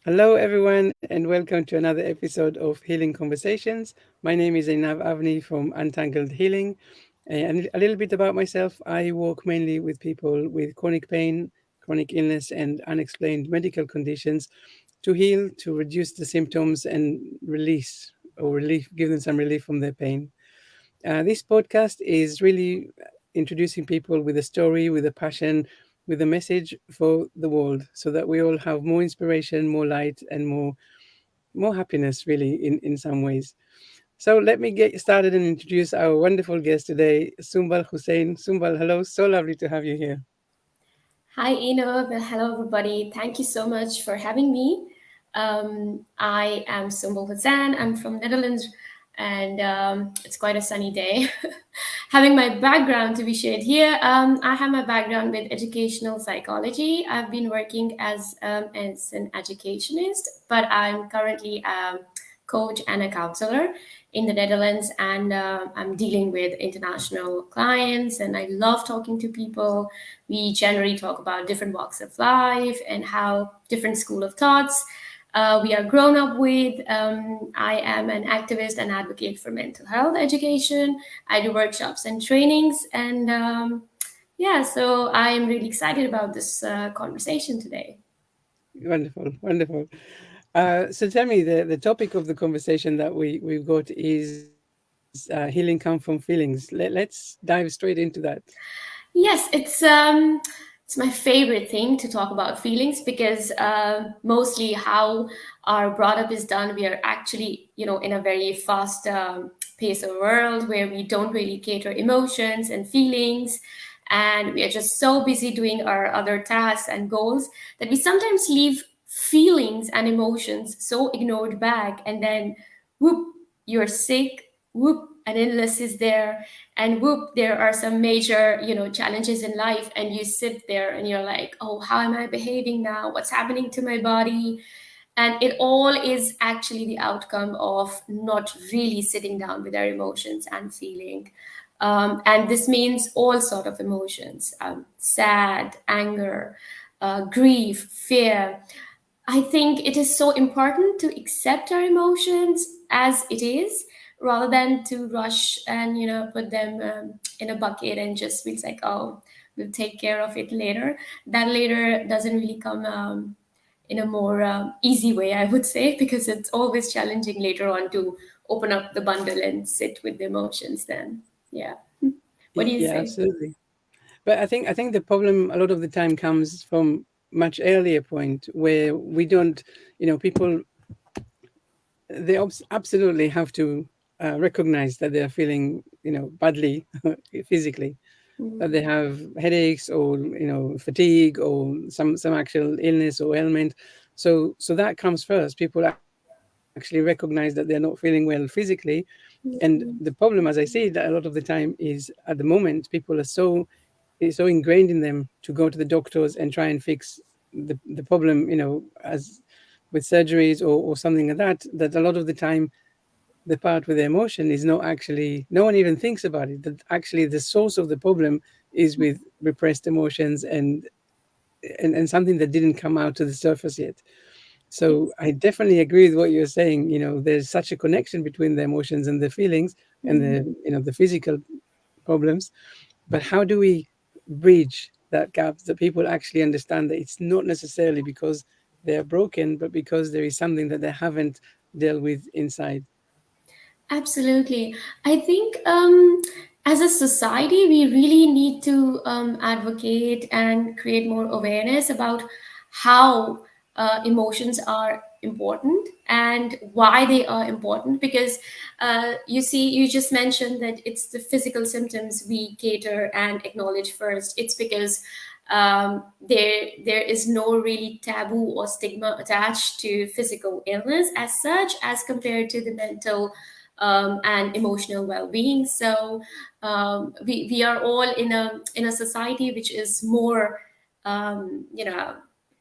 Hello, everyone, and welcome to another episode of Healing Conversations. My name is Zainab Avni from Untangled Healing. And a little bit about myself, I work mainly with people with chronic pain, chronic illness, and unexplained medical conditions to heal, to reduce the symptoms and give them some relief from their pain. This podcast is really introducing people with a story, with a passion, with a message for the world, so that we all have more inspiration, more light, and more happiness, really, in some ways. So let me get started and introduce our wonderful guest today, Sumbal Hussain. Sumbal, hello, so lovely to have you here. Hi, Eno. Well, hello, everybody. Thank you so much for having me. I am Sumbal Hussain. I'm from Netherlands, and it's quite a sunny day. Having my background to be shared here, I have my background with educational psychology. I've been working as an educationist, but I'm currently a coach and a counselor in the Netherlands, and I'm dealing with international clients, and I love talking to people. We generally talk about different walks of life and how different school of thoughts we are grown up with. I am an activist and advocate for mental health education. I do workshops and trainings, and yeah, so I'm really excited about this conversation today. Wonderful, wonderful. So tell me, the topic of the conversation that we've got is healing come from feelings. Let's dive straight into that. Yes, it's my favorite thing to talk about feelings because mostly how our brought up is done. We are actually, in a very fast pace of world where we don't really cater emotions and feelings, and we are just so busy doing our other tasks and goals that we sometimes leave feelings and emotions so ignored back, and then whoop, you're sick. Whoop, an illness is there, and whoop, there are some major challenges in life, and you sit there and you're like, oh, how am I behaving now, what's happening to my body? And it all is actually the outcome of not really sitting down with our emotions and feeling. And this means all sort of emotions, sad, anger, grief, fear. I think it is so important to accept our emotions as it is, rather than to rush and put them in a bucket and just feels like, oh, we'll take care of it later. That later doesn't really come in a more easy way, I would say, because it's always challenging later on to open up the bundle and sit with the emotions. Then, yeah. What do you Yeah, say? absolutely. But I think the problem a lot of the time comes from much earlier point where we don't, people they absolutely have to recognize that they're feeling, badly physically, that they have headaches or fatigue or some actual illness or ailment. So that comes first. People actually recognize that they're not feeling well physically, and the problem, as I see, that a lot of the time is at the moment people are it's so ingrained in them to go to the doctors and try and fix the problem, as with surgeries or something like that, that a lot of the time the part with the emotion is not actually, no one even thinks about it, that actually the source of the problem is with repressed emotions and something that didn't come out to the surface yet. So I definitely agree with what you're saying. There's such a connection between the emotions and the feelings and the physical problems. But how do we bridge that gap that people actually understand that it's not necessarily because they're broken, but because there is something that they haven't dealt with inside? Absolutely. I think as a society, we really need to advocate and create more awareness about how emotions are important and why they are important. Because you see, you just mentioned that it's the physical symptoms we cater and acknowledge first. It's because there is no really taboo or stigma attached to physical illness as such, as compared to the mental and emotional well-being. So we are all in a society which is more, you know,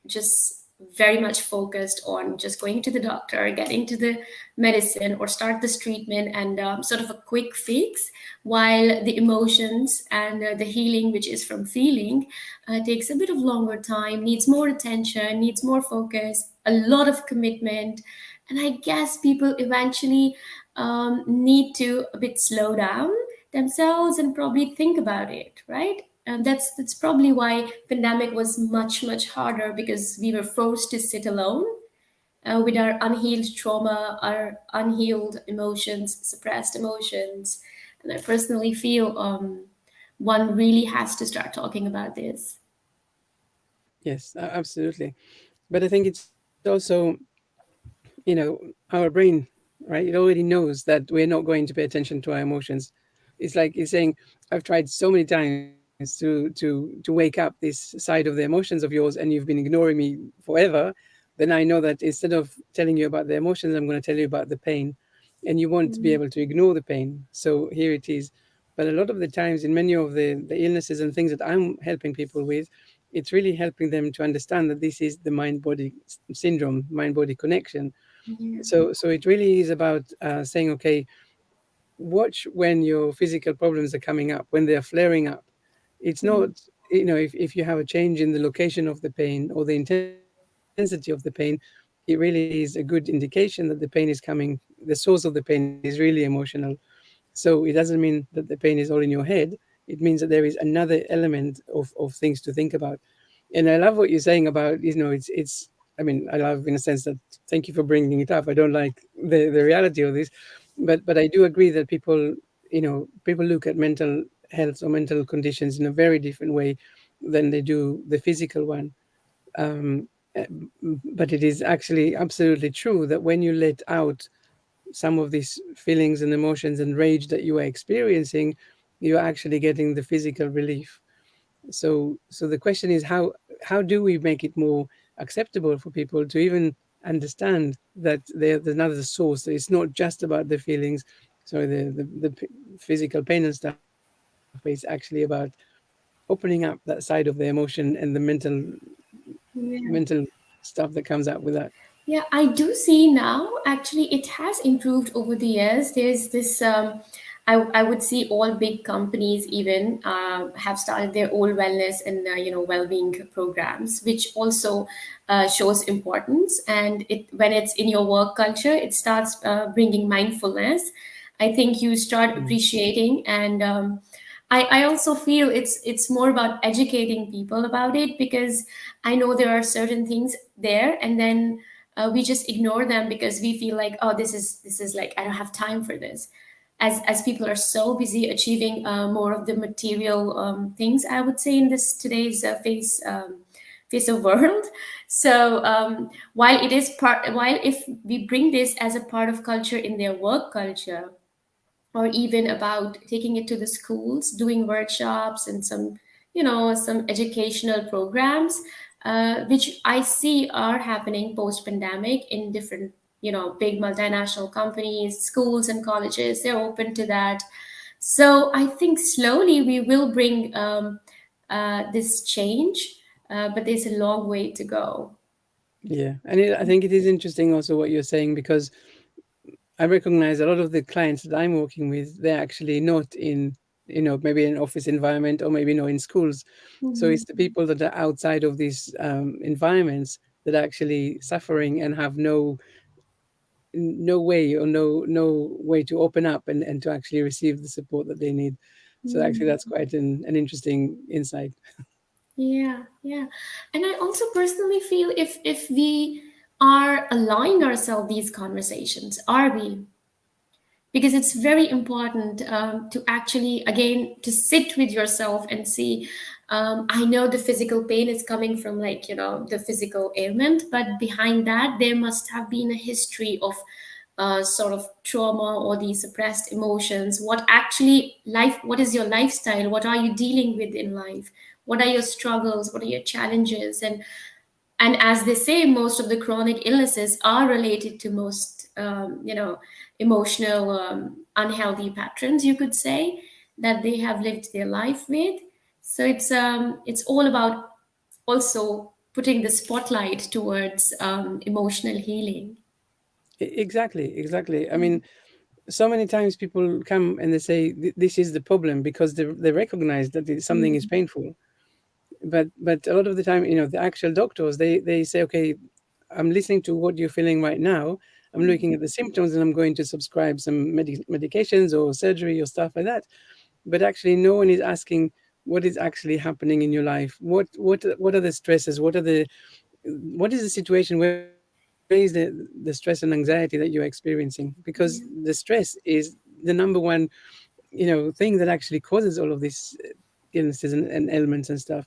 just very much focused on just going to the doctor, getting to the medicine, or start this treatment, and sort of a quick fix, while the emotions and the healing, which is from feeling, takes a bit of longer time, needs more attention, needs more focus, a lot of commitment. And I guess people eventually need to a bit slow down themselves and probably think about it, right? And that's probably why pandemic was much harder, because we were forced to sit alone with our unhealed trauma, our unhealed emotions, suppressed emotions. And I personally feel one really has to start talking about this. Yes, absolutely. But I think it's also, our brain, right? It already knows that we're not going to pay attention to our emotions. It's like it's saying, I've tried so many times to wake up this side of the emotions of yours, and you've been ignoring me forever. Then I know that instead of telling you about the emotions, I'm going to tell you about the pain, and you won't be Mm, able to ignore the pain. So here it is. But a lot of the times, in many of the illnesses and things that I'm helping people with, it's really helping them to understand that this is the mind body syndrome, mind body connection. yeah. So it really is about saying, okay, watch when your physical problems are coming up, when they're flaring up. It's not, Mm, if you have a change in the location of the pain or the intensity of the pain, it really is a good indication that the pain is coming, the source of the pain is really emotional. So it doesn't mean that the pain is all in your head. It means that there is another element of things to think about. And I love what you're saying about, it's, I mean, I love in a sense that, thank you for bringing it up. I don't like the reality of this, but I do agree that people look at mental health or mental conditions in a very different way than they do the physical one. Um, eh, but it is actually absolutely true that when you let out some of these feelings and emotions and rage that you are experiencing, you're actually getting the physical relief. So the question is, how do we make it more acceptable for people to even understand that there's another source, that it's not just about the feelings, sorry, the physical pain and stuff, but it's actually about opening up that side of the emotion and the mental yeah. stuff that comes out with that. Yeah, I do see now. Actually, it has improved over the years. There's this. I would see all big companies even have started their own wellness and well-being programs, which also shows importance. And it when it's in your work culture, it starts bringing mindfulness. I think you start Mm. appreciating, and I also feel it's more about educating people about it, because I know there are certain things there, and then we just ignore them because we feel like, oh, this is like, I don't have time for this, as people are so busy achieving more of the material things, I would say, in this today's face of world. So while if we bring this as a part of culture in their work culture, or even about taking it to the schools, doing workshops and some educational programs, which I see are happening post pandemic in different big multinational companies, schools and colleges. They're open to that. So I think slowly we will bring this change, but there's a long way to go. Yeah, and I think it is interesting also what you're saying, because I recognize a lot of the clients that I'm working with, they're actually not in, maybe an office environment, or maybe not in schools. So Mhm. it's the people that are outside of these environments that are actually suffering and have no way, or no way to open up and to actually receive the support that they need. So actually, Mm. that's quite an interesting insight. Yeah, yeah. And I also personally feel if we are allowing ourselves these conversations, are we? Because it's very important to actually, again, to sit with yourself and see. I know the physical pain is coming from, like, the physical ailment, but behind that there must have been a history of sort of trauma or the suppressed emotions. What is your lifestyle? What are you dealing with in life? What are your struggles? What are your challenges? And as they say, most of the chronic illnesses are related to most emotional unhealthy patterns, you could say, that they have lived their life with. So it's all about also putting the spotlight towards emotional healing. Exactly, exactly. I mean, so many times people come and they say this is the problem because they recognize that something is Mm, painful. But a lot of the time, the actual doctors, they say, okay, I'm listening to what you're feeling right now. I'm looking at the symptoms and I'm going to subscribe some medications or surgery or stuff like that. But actually, no one is asking what is actually happening in your life. What are the stresses? What is the situation? Where is the stress and anxiety that you're experiencing? Because the yeah. stress is the number one, thing that actually causes all of these illnesses and ailments and stuff.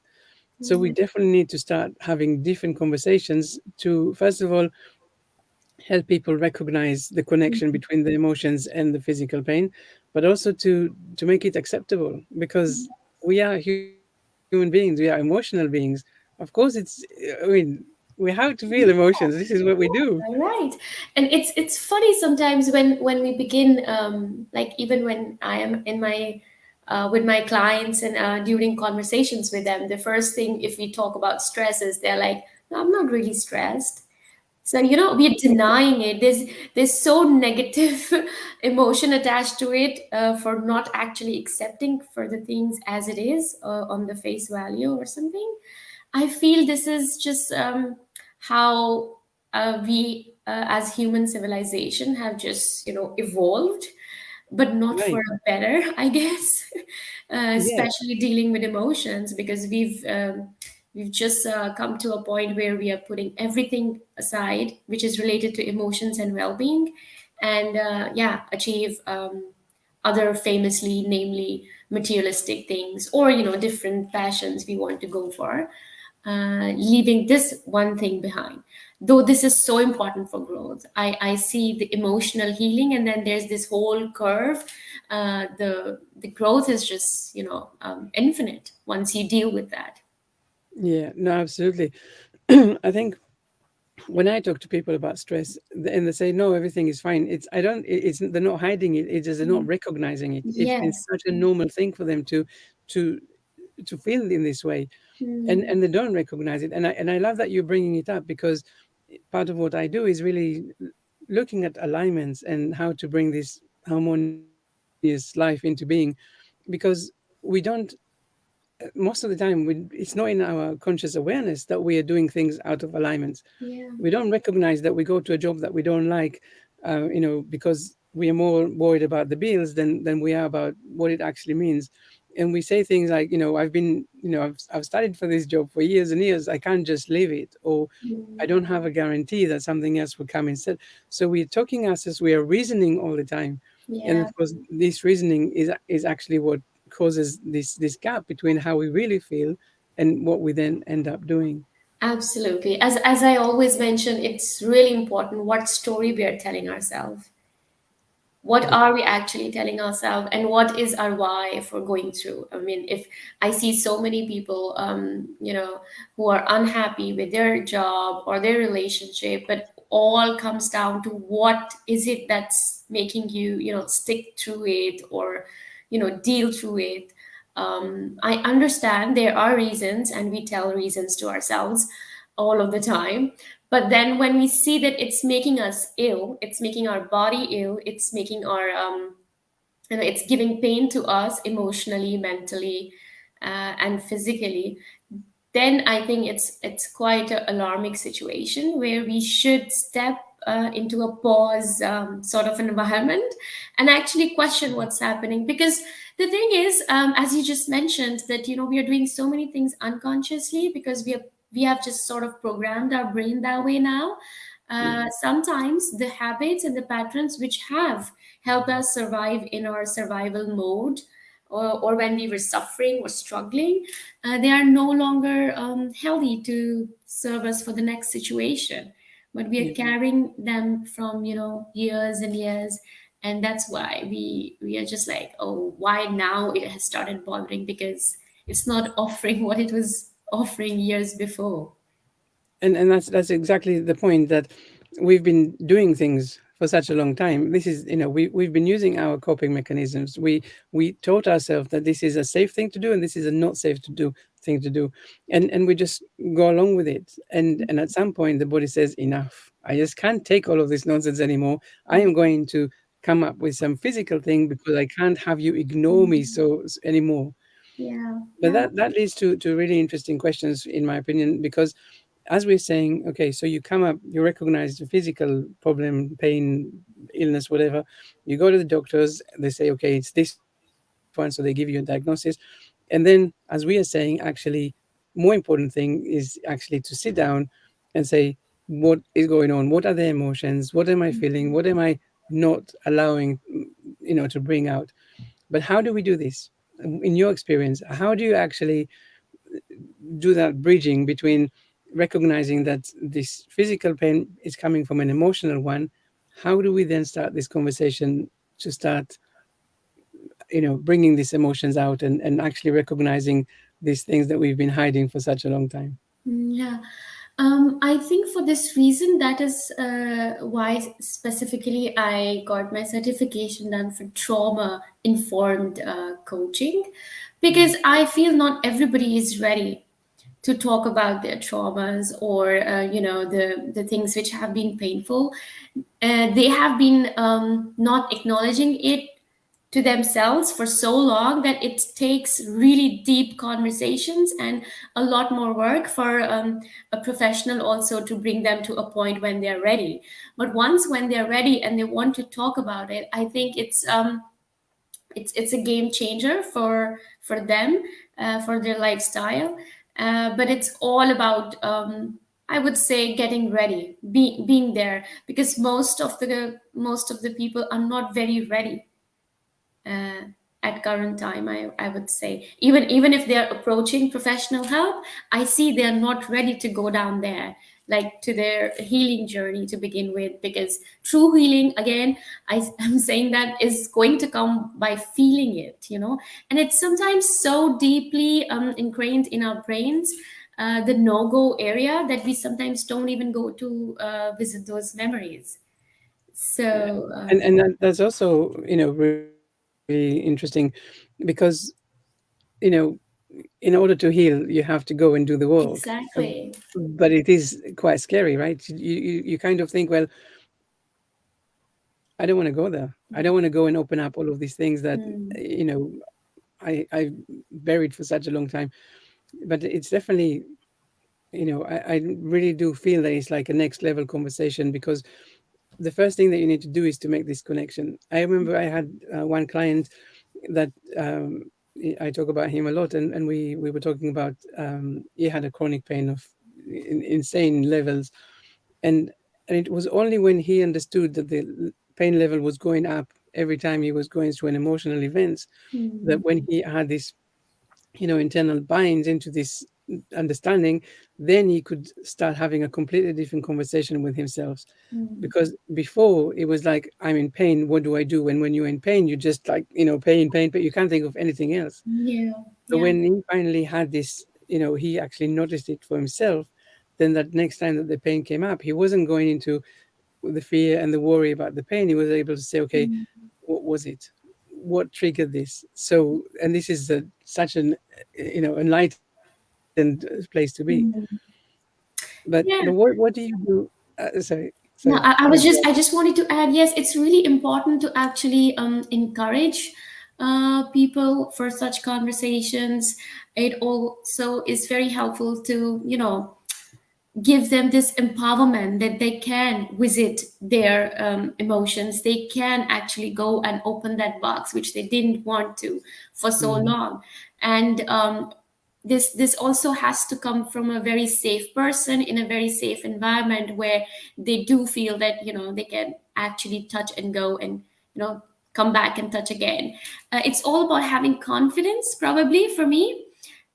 So we Yeah. definitely need to start having different conversations to, first of all, help people recognize the connection Mhm. between the emotions and the physical pain, but also to make it acceptable, because we are human beings, we are emotional beings. Of course, we have to feel emotions. This is what we do. Right. And it's funny sometimes when we begin, like even when I am in my with my clients and during conversations with them, the first thing if we talk about stress is they're like, no, I'm not really stressed. So we're denying it. There's so negative emotion attached to it, for not actually accepting for the things as it is, on the face value or something. I feel this is just how we, as human civilization, have just evolved, but not for Right. a better, I guess. Yeah. Especially dealing with emotions, because we've just come to a point where we are putting everything aside, which is related to emotions and well-being, and yeah, achieve other famously, namely materialistic things, or different passions we want to go for, leaving this one thing behind. Though this is so important for growth, I see the emotional healing, and then there's this whole curve. The growth is just infinite once you deal with that. Yeah, no, absolutely. I think when I talk to people about stress and they say no, everything is fine, it's they're not hiding it, it's just they're not Mm. recognizing it. It's been Yes. such a normal thing for them to to feel in this way, Mm. and they don't recognize it. And I love that you're bringing it up, because part of what I do is really looking at alignments and how to bring this harmonious life into being, because we don't, most of the time it's not in our conscious awareness that we are doing things out of alignments. Yeah. We don't recognize that we go to a job that we don't like, because we are more worried about the bills than we are about what it actually means. And we say things like, I've studied for this job for years and years, I can't just leave it, or I Mm. don't have a guarantee that something else will come instead. So we're talking us as we are reasoning all the time. And Yeah. of course, this reasoning is actually what causes this gap between how we really feel and what we then end up doing. Absolutely. As I always mention, it's really important what story we are telling ourselves. What Yeah. are we actually telling ourselves, and what is our why for going through? I mean, if I see so many people, who are unhappy with their job or their relationship, but all comes down to what is it that's making you stick through it, or deal through it. I understand there are reasons, and we tell reasons to ourselves all of the time. But then when we see that it's making us ill, it's making our body ill, it's making our it's giving pain to us emotionally, mentally, and physically, then I think it's quite an alarming situation where we should step into a pause, sort of environment, and actually question what's happening. Because the thing is, as you just mentioned, that we are doing so many things unconsciously because we have just sort of programmed our brain that way now. Yeah. Sometimes the habits and the patterns which have helped us survive in our survival mode, or when we were suffering or struggling, they are no longer healthy to serve us for the next situation. But we are Yeah. carrying them from years and years, and that's why we are just like, oh, why now it has started bothering? Because it's not offering what it was offering years before. And that's exactly the point, that we've been doing things for such a long time. This is, we've been using our coping mechanisms. We taught ourselves that this is a safe thing to do and this is a not safe to do thing to do, and we just go along with it. And at some point, the body says, enough. I just can't take all of this nonsense anymore. I am going to come up with some physical thing because I can't have you ignore me anymore. Yeah, But yeah. that leads to really interesting questions, in my opinion, because as we're saying, okay, so you come up, you recognize the physical problem, pain, illness, whatever. You go to the doctors, they say, okay, it's this one, so they give you a diagnosis. And then, as we are saying, actually, more important thing is actually to sit down and say, what is going on? What are the emotions? What am I feeling? What am I not allowing, to bring out? But how do we do this? In your experience, how do you actually do that bridging between recognizing that this physical pain is coming from an emotional one? How do we then start this conversation to start, bringing these emotions out and actually recognizing these things that we've been hiding for such a long time? Yeah. I think for this reason, that is why specifically I got my certification done for trauma informed coaching, because I feel not everybody is ready to talk about their traumas or the things which have been painful. They have been not acknowledging it to themselves for so long that it takes really deep conversations and a lot more work for a professional also to bring them to a point when they're ready. But once when they're ready and they want to talk about it, I think it's a game changer for them, for their lifestyle. But it's all about I would say getting ready, being there, because most of the people are not very ready uh, at current time. I would say even if they're approaching professional help, I see they're not ready to go down there, like to their healing journey to begin with, because true healing, again, I'm saying that is going to come by feeling it. And it's sometimes so deeply ingrained in our brains, the no-go area, that we sometimes don't even go to visit those memories. Yeah. So And that's also, really interesting because, you know, in order to heal, you have to go and do the work. exactly. But it is quite scary, right? You kind of think, well, I don't want to go there. I don't want to go and open up all of these things that, Mm, I buried for such a long time. But it's definitely, I really do feel that it's like a next level conversation, because the first thing that you need to do is to make this connection. I remember I had one client that, I talk about him a lot, and we were talking about, he had a chronic pain of insane levels, and it was only when he understood that the pain level was going up every time he was going through an emotional event, that mm, when he had this, internal binds into this understanding, then he could start having a completely different conversation with himself. mm. Because before it was like, I'm in pain, what do I do? And when you're in pain, you just like, pain, but you can't think of anything else. Yeah, So yeah. when he finally had this, he actually noticed it for himself, then that next time that the pain came up, he wasn't going into the fear and the worry about the pain. He was able to say, okay, Mm, what was it? What triggered this? So, and this is such an, enlightened place to be. mm. But what Yeah. do you do? Sorry, No, I please was go on. just wanted to add, yes, it's really important to actually encourage people for such conversations. It also is very helpful to, give them this empowerment that they can visit their emotions. They can actually go and open that box which they didn't want to for so Mhm. long. And this also has to come from a very safe person in a very safe environment, where they do feel that they can actually touch and go, and come back and touch again. It's all about having confidence, probably, for me,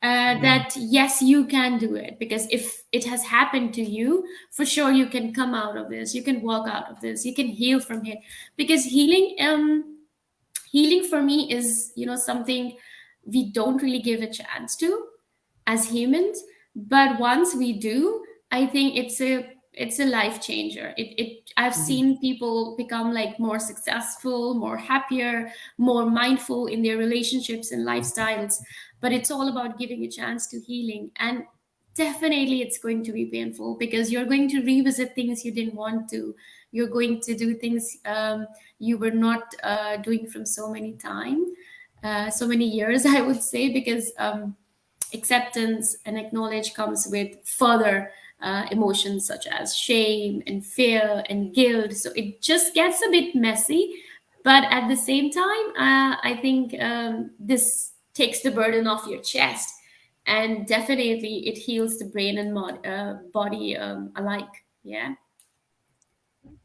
Mhm. that yes, you can do it, because if it has happened to you, for sure you can come out of this, you can walk out of this, you can heal from it. Because healing for me is something we don't really give a chance to as humans. But once we do, I think it's a it's a life changer. I've seen people become like more successful, more happier, more mindful in their relationships and lifestyles. But it's all about giving a chance to healing. And definitely it's going to be painful, because you're going to revisit things you didn't want to. You're going to do things you were not doing from so many years, I would say, because acceptance and acknowledge comes with further emotions such as shame and fear and guilt. So it just gets a bit messy. But at the same time, I think this takes the burden off your chest. And definitely it heals the brain and body alike. Yeah.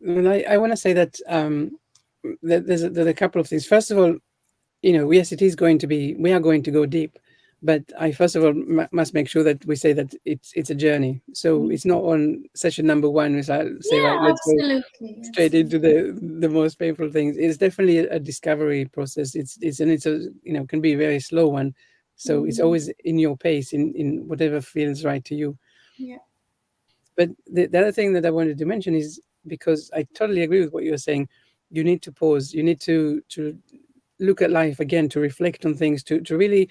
And I want to say that there's a couple of things. First of all, yes, it is going to be, we are going to go deep, but I first of all must make sure that we say that it's a journey. So it's not on session number one, we say, right, Yeah, let's go absolutely. straight into Absolutely. the most painful things. It's definitely a discovery process. It's a, can be a very slow one. So it's Mhm. always in your pace, in whatever feels right to you. Yeah. But the other thing that I wanted to mention is, because I totally agree with what you're saying, you need to pause. You need to look at life again, to reflect on things, to really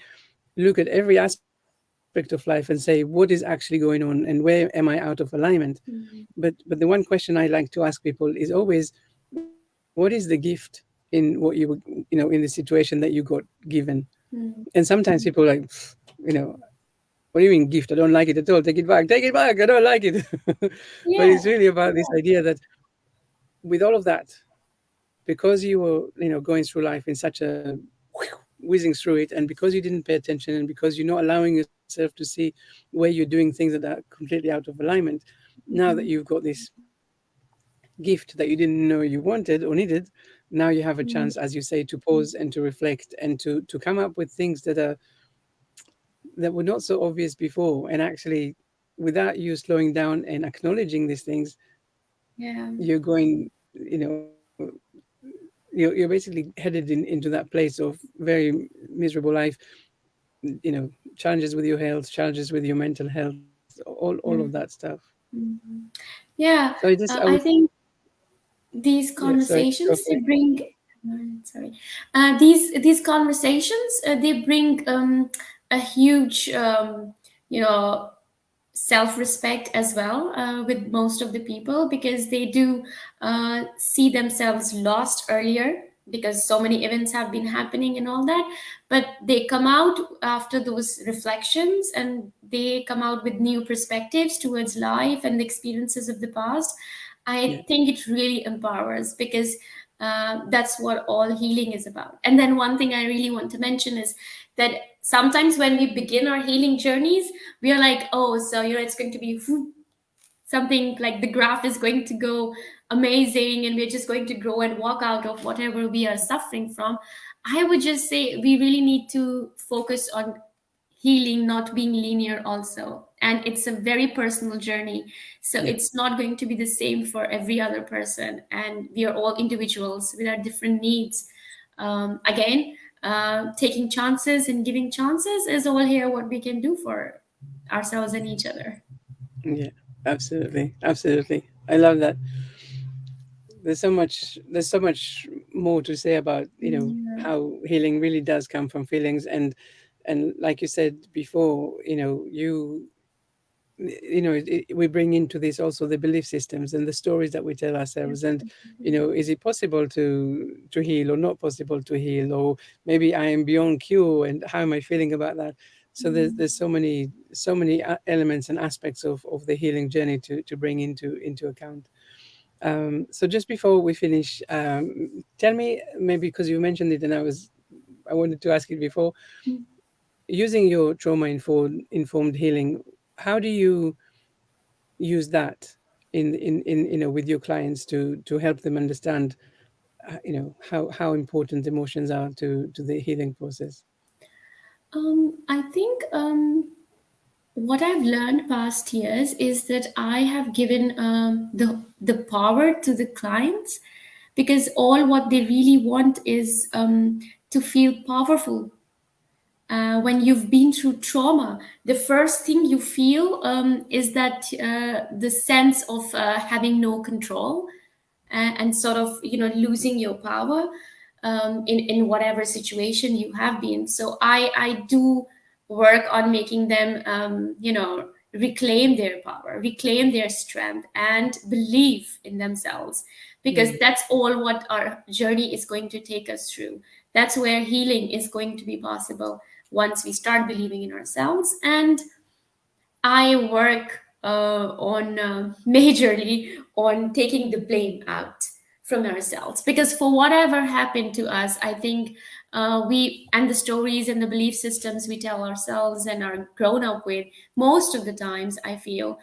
look at every aspect of life and say, what is actually going on and where am I out of alignment? Mhm. But the one question I like to ask people is always, what is the gift in what you were, in the situation that you got given? Mhm. And sometimes people are like, you know, what do you mean gift? I don't like it at all. Take it back. Take it back. I don't like it. But Yeah. it's really about this idea that with all of that, because you were, going through life in such a whizzing through it, and because you didn't pay attention, and because you're not allowing yourself to see where you're doing things that are completely out of alignment, now that Mhm. you've got this gift that you didn't know you wanted or needed, now you have a Mhm. chance, as you say, to pause and to reflect and to come up with things that were not so obvious before. And actually, without you slowing down and acknowledging these things, Yeah. you're going, you're basically headed into that place of very miserable life, challenges with your health, challenges with your mental health, all of that Mm. stuff. Mhm. Yeah, So I would, I think these yeah, sorry, go conversations for they it. bring. Sorry, these conversations they bring a huge you know self-respect as well with most of the people, because they do see themselves lost earlier, because so many events have been happening and all that. But they come out after those reflections, and they come out with new perspectives towards life and the experiences of the past. I Yeah, think it really empowers, because that's what all healing is about. And then one thing I really want to mention is that sometimes when we begin our healing journeys, we are like, oh, so it's going to be something like the graph is going to go amazing, and we're just going to grow and walk out of whatever we are suffering from. I would just say we really need to focus on healing not being linear also, and it's a very personal journey. So yeah, it's not going to be the same for every other person, and we are all individuals with our different needs. Again, taking chances and giving chances is all here what we can do for ourselves and each other. yeah. Absolutely, absolutely. I love that. There's so much more to say about, Yeah. how healing really does come from feelings. And like you said before, we bring into this also the belief systems and the stories that we tell ourselves. And is it possible to heal or not possible to heal, or maybe I am beyond cure, and how am I feeling about that? So there's so many elements and aspects of the healing journey to bring into account. So just before we finish, tell me, maybe because you mentioned it and I wanted to ask it before, using your trauma informed healing, how do you use that in with your clients to help them understand, how important emotions are to the healing process? I think what I've learned past years is that I have given the power to the clients, because all what they really want is to feel powerful, When you've been through trauma, the first thing you feel is that the sense of having no control, and sort of, losing your power in whatever situation you have been. So I do work on making them, reclaim their power, reclaim their strength, and believe in themselves, because that's all what our journey is going to take us through. That's where healing is going to be possible, once we start believing in ourselves. And I work on majorly on taking the blame out from ourselves, because for whatever happened to us, I think we, and the stories and the belief systems we tell ourselves and are grown up with, most of the times I feel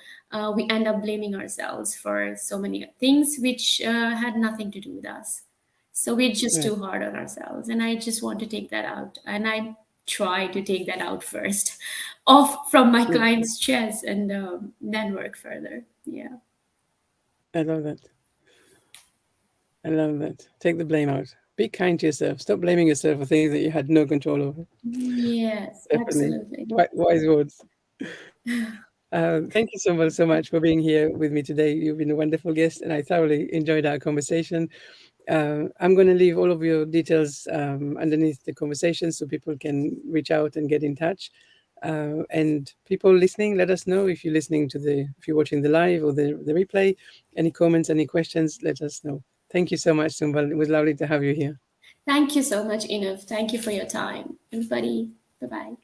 we end up blaming ourselves for so many things which had nothing to do with us. So we're just Right. too hard on ourselves, and I just want to take that out, and I try to take that out first, off from my Yeah. client's chest, and then work further. Yeah. I love that. I love that. Take the blame out. Be kind to yourself. Stop blaming yourself for things that you had no control over. Yes, Definitely. absolutely. Wise words. Thank you so much, for being here with me today. You've been a wonderful guest, and I thoroughly enjoyed our conversation. I'm going to leave all of your details underneath the conversation so people can reach out and get in touch. And people listening, let us know if you're listening to if you're watching the live or the replay. Any comments, any questions, let us know. Thank you so much, Sumbal. It was lovely to have you here. Thank you so much, Enough. Thank you for your time, everybody. Bye bye.